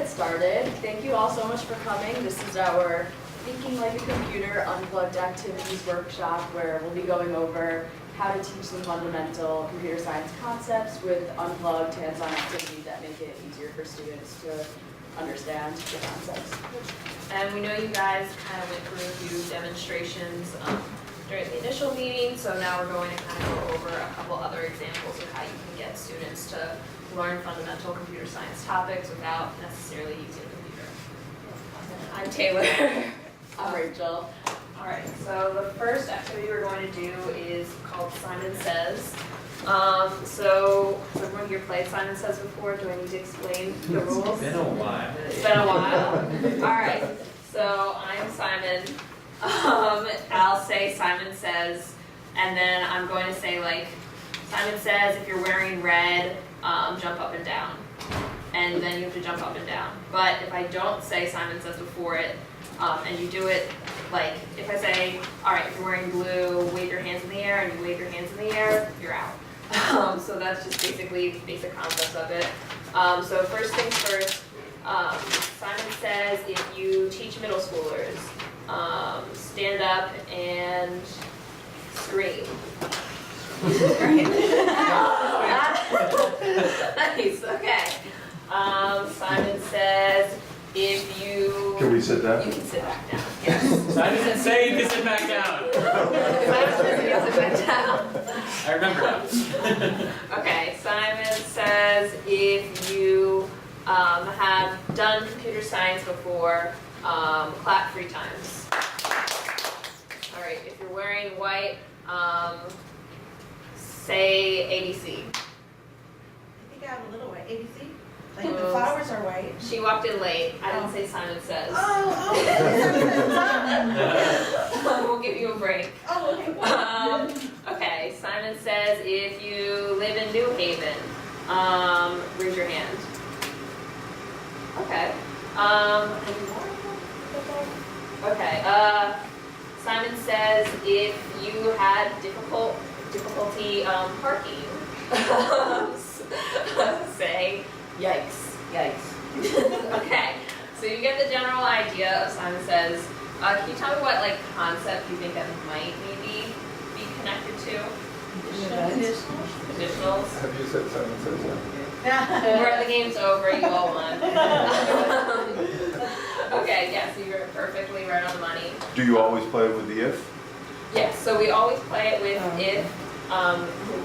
get started, thank you all so much for coming. This is our Thinking Like a Computer Unplugged Activities workshop where we'll be going over how to teach some fundamental computer science concepts with unplugged hands-on activities that make it easier for students to understand the concepts. And we know you guys kind of went through a few demonstrations during the initial meeting, so now we're going to kind of go over a couple other examples of how you can get students to learn fundamental computer science topics without necessarily using a computer. I'm Taylor. I'm Rachel. All right, so the first activity we're going to do is called Simon Says. So has everyone here played Simon Says before? Do I need to explain the rules? It's been a while. It's been a while. All right, so I'm Simon. I'll say Simon Says, and then I'm going to say, like, Simon says if you're wearing red, jump up and down. And then you have to jump up and down. But if I don't say Simon Says before it, and you do it, like, if I say, all right, if you're wearing blue, wave your hands in the air, and you wave your hands in the air, you're out. So that's just basically basic concepts of it. So first things first, Simon says if you teach middle schoolers, stand up and scream. Nice, okay. Simon says if you... Can we sit down? You can sit back down, yes. I didn't say you can sit back down. Simon says you can sit back down. I remember now. Okay, Simon says if you have done computer science before, clap 3 times. All right, if you're wearing white, say ABC. I think I have a little white. ABC? Like the flowers are white. She walked in late. I didn't say Simon Says. Oh, We'll give you a break. oh, okay. Okay, Simon says if you live in New Haven, raise your hand. Okay. Any more? Okay. Simon says if you had difficulty parking, say yikes. Yikes. Okay. So you get the general idea of Simon Says. Can you tell me what concept you think that might maybe be connected to? Conditionals. Have you said Simon Says The game's over, you all won. Okay, yeah, so you're perfectly right on the money. Do you always play with the if? Yes, so we always play it with if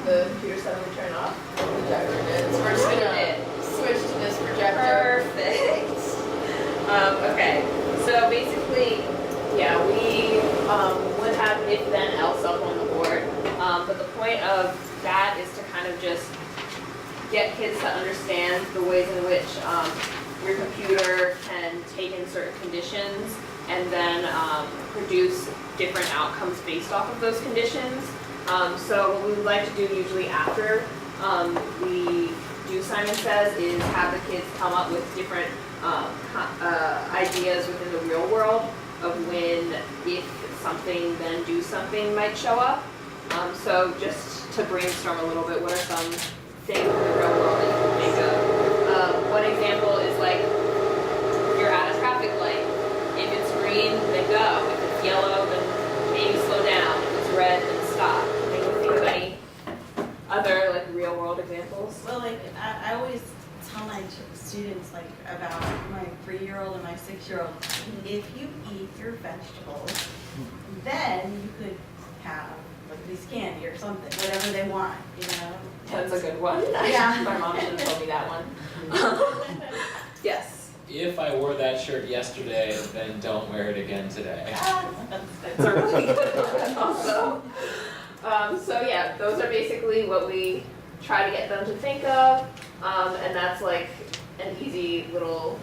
the computer suddenly turn off. Projector did. So we're just gonna switch to this projector. Perfect. Okay, so basically, yeah, we would have if then else up on the board, but the point of that is to kind of just get kids to understand the ways in which your computer can take in certain conditions and then produce different outcomes based off of those conditions. So what we would like to do usually after we do Simon Says is have the kids come up with different ideas within the real world of when if something then do something might show up. So just to brainstorm a little bit, what are some things in the real world that you can think of? One example is like you're at a traffic light. If it's green, then go. If it's yellow, then maybe slow down. If it's red, then stop. Can you think of any other real world examples? Well, I always tell my students about my 3-year-old and my 6-year-old. If you eat your vegetables, then you could have a piece of candy or something, whatever they want, That's a good one. Yeah. My mom should have told me that one. Yes. If I wore that shirt yesterday, then don't wear it again today. That's a really good one also. So yeah, those are basically what we try to get them to think of, and that's an easy little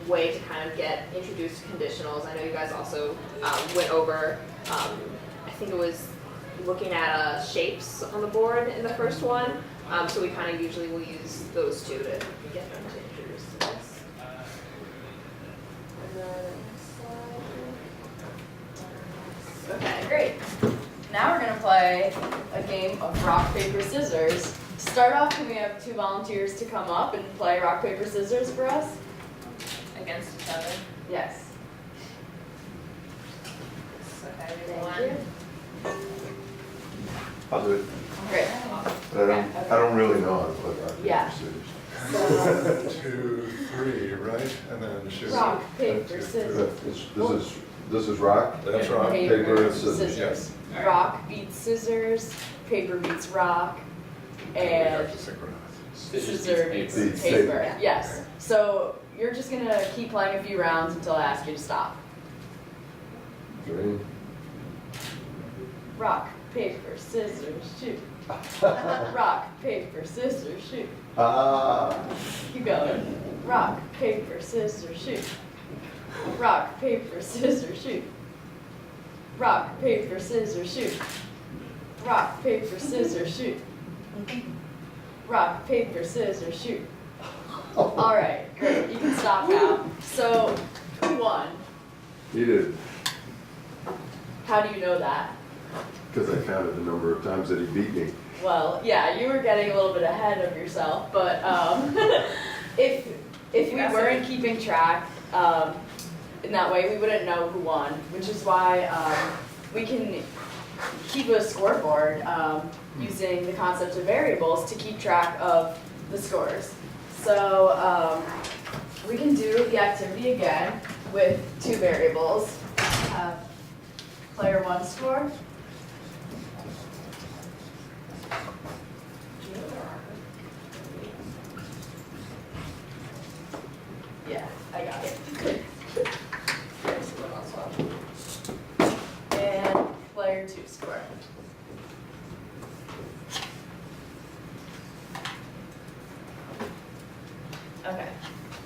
way to kind of get introduced to conditionals. I know you guys also went over, I think it was looking at shapes on the board in the first one, so we kind of usually will use those two to get them to introduce to this. And then next slide. Okay, great. Now we're gonna play a game of rock, paper, scissors. To start off, can we have 2 volunteers to come up and play rock, paper, scissors for us? against each other. Yes. Okay, Thank one. you. I'll do it. Great. But I don't really know how to play rock, paper, Yeah. scissors. So, 2, 3, right? And then shoot. rock, 1, paper, 2, 3. scissors. This is rock? That's rock. Paper and scissors. Yes. Alright. Rock beats scissors, paper beats rock, We and have to synchronize. Scissors scissor beats beats paper. paper. paper. Yes. So you're just gonna keep playing a few rounds until I ask you to stop. 3. Rock, paper, scissors, shoot. Rock, paper, scissors, shoot. Keep going. Rock, paper, scissors, shoot. Rock, paper, scissors, shoot. Rock, paper, scissors, shoot. Rock, paper, scissors, shoot. Rock, paper, scissors, shoot. All right, great. You can stop now. So, who won? He did, How do you know that? because I counted the number of times that he beat me. Well, yeah, you were getting a little bit ahead of yourself, but if we weren't keeping track in that way, we wouldn't know who won, which is why we can keep a scoreboard using the concept of variables to keep track of the scores. So we can do the activity again with 2 variables. Player 1 score. Yeah, I got it. And player 2 score. Okay.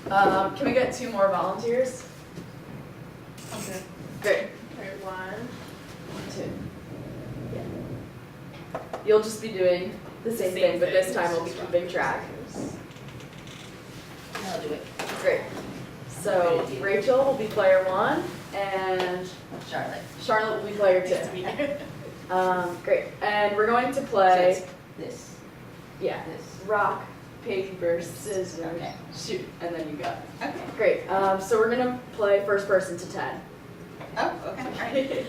Can we get 2 more volunteers? Okay. Great. Player 1. 2. Yeah. You'll just be doing the same thing, but this time we'll be keeping track. I'll do it. Great. So Rachel will be player 1, and Charlotte. Charlotte will be player 2. Nice to meet you. Great. And we're going to play, This, yeah, this. rock, paper, scissors, Okay. shoot, and then you go. Okay. Great. So we're gonna play first person to 10. Oh, okay, all right.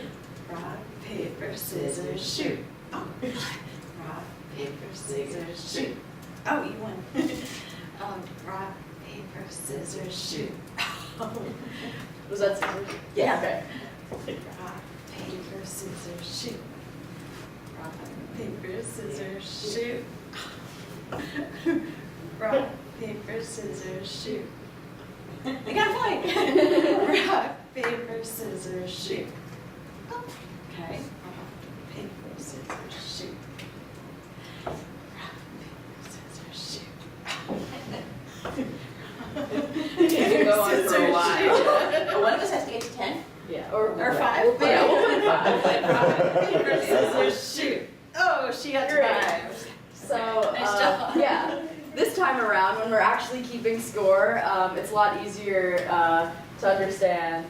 Rock, paper, scissors, shoot. Oh. Rock, paper, scissors, shoot. Oh, you won. Rock, paper, scissors, shoot. Was that scissors? Yeah. Okay. Rock, paper, scissors, shoot. Rock, paper, scissors, shoot. Rock, paper, scissors, shoot. I got a point. Rock, paper, scissors, shoot. Okay. Rock, paper, scissors, shoot. Rock, paper, scissors, shoot. You can go on for a Scissors, while. shoot. One of us has to get to 10? Yeah. Or 5. Yeah, we'll put 5. Paper, scissors, shoot. Oh, she got Great. 5. So, Nice job. yeah, this time around, when we're actually keeping score, it's a lot easier to understand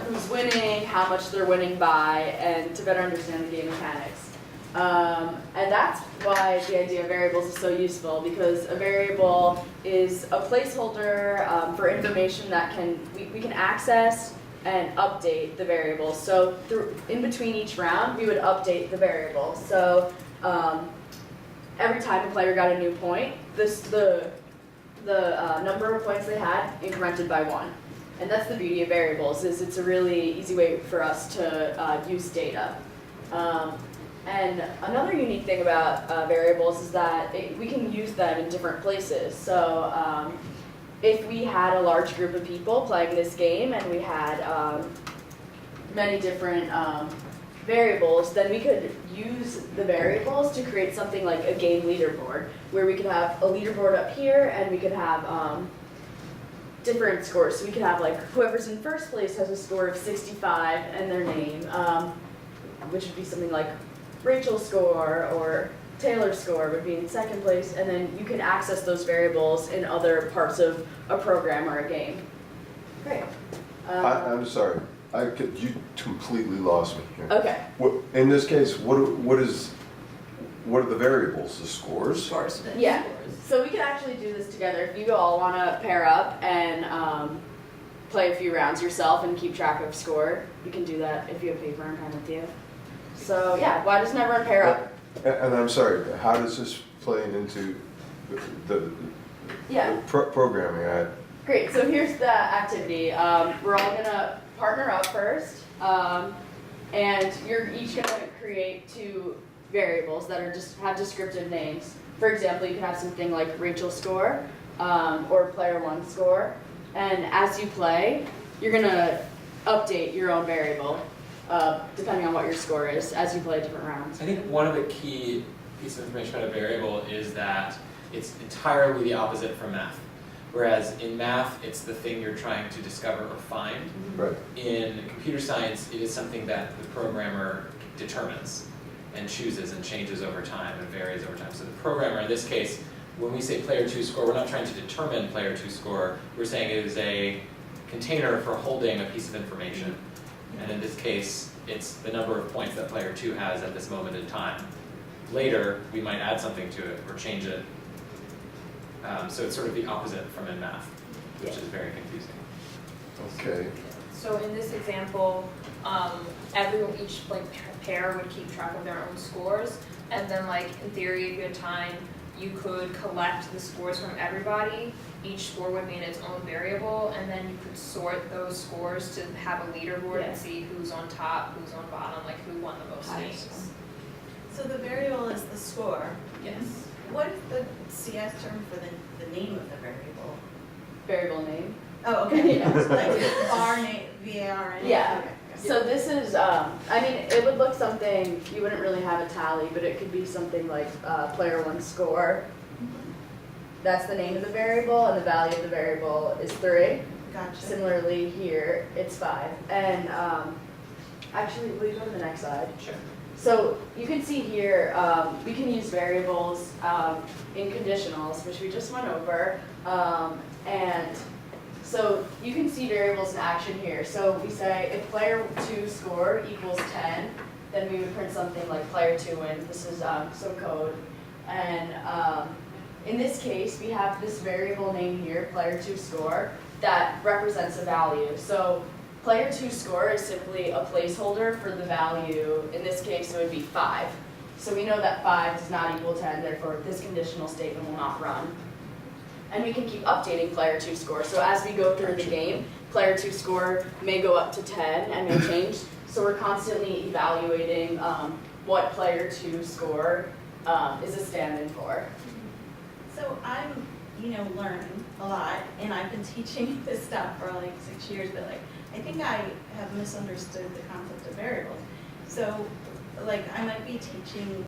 who's winning, how much they're winning by, and to better understand the game mechanics. And that's why the idea of variables is so useful, because a variable is a placeholder for information that we can access and update the variables. So in between each round, we would update the variable. So every time a player got a new point, the number of points they had incremented by 1. And that's the beauty of variables, is it's a really easy way for us to use data. And another unique thing about variables is that we can use them in different places. So if we had a large group of people playing this game and we had many different variables, then we could use the variables to create something like a game leaderboard, where we could have a leaderboard up here and we could have different scores. So we could have like whoever's in first place has a score of 65 and their name, which would be something like Rachel's score, or Taylor's score would be in second place, and then you can access those variables in other parts of a program or a game. Great. I'm sorry, you completely lost me here. Okay. In this case, what are the variables, the scores? Yeah. So we could actually do this together if you all want to pair up and play a few rounds yourself and keep track of score. You can do that if you have paper in front of you. So yeah, why doesn't everyone pair up? And I'm sorry, how does this play into the Yeah. programming? Great, so here's the activity. We're all gonna partner up first, and you're each gonna create 2 variables that are just have descriptive names. For example, you can have something like Rachel score, or player 1 score, and as you play, you're gonna update your own variable, depending on what your score is, as you play different rounds. I think one of the key pieces of information about a variable is that it's entirely the opposite from math. Whereas in math, it's the thing you're trying to discover or find. Right. In computer science, it is something that the programmer determines and chooses and changes over time and varies over time. So the programmer, in this case, when we say player 2 score, we're not trying to determine player 2 score. We're saying it is a container for holding a piece of information. And in this case, it's the number of points that player 2 has at this moment in time. Later, we might add something to it or change it. So it's sort of the opposite from in math, which is very confusing. Okay. So in this example, each like pair would keep track of their own scores, and then like in theory, if you had time, you could collect the scores from everybody. Each score would be in its own variable, and then you could sort those scores to have a leaderboard and see who's on top, who's on bottom, like who won the most Highest. games. So the variable is the score. Yes. What is the CS term for the name of the variable? Variable name. Oh, okay. Yeah. Like var name, VAR. Yeah. Okay. So this is, I mean, it would look something, you wouldn't really have a tally, but it could be something like player 1 score. That's the name of the variable, and the value of the variable is 3. Gotcha. Similarly here, it's 5. And actually, will you go to the next slide? Sure. So you can see here, we can use variables in conditionals, which we just went over. And so you can see variables in action here. So we say if player 2 score equals 10, then we would print something like player 2 wins. This is some code. And in this case, we have this variable name here, player 2 score, that represents a value. So player 2 score is simply a placeholder for the value. In this case, it would be 5. So we know that 5 does not equal 10, therefore this conditional statement will not run. And we can keep updating player 2 score. So as we go through the game, player 2 score may go up to 10 and may change. So we're constantly evaluating what player 2 score is a stand-in for. So I'm, learning a lot, and I've been teaching this stuff for like 6 years, but like, I think I have misunderstood the concept of variables. So, like, I might be teaching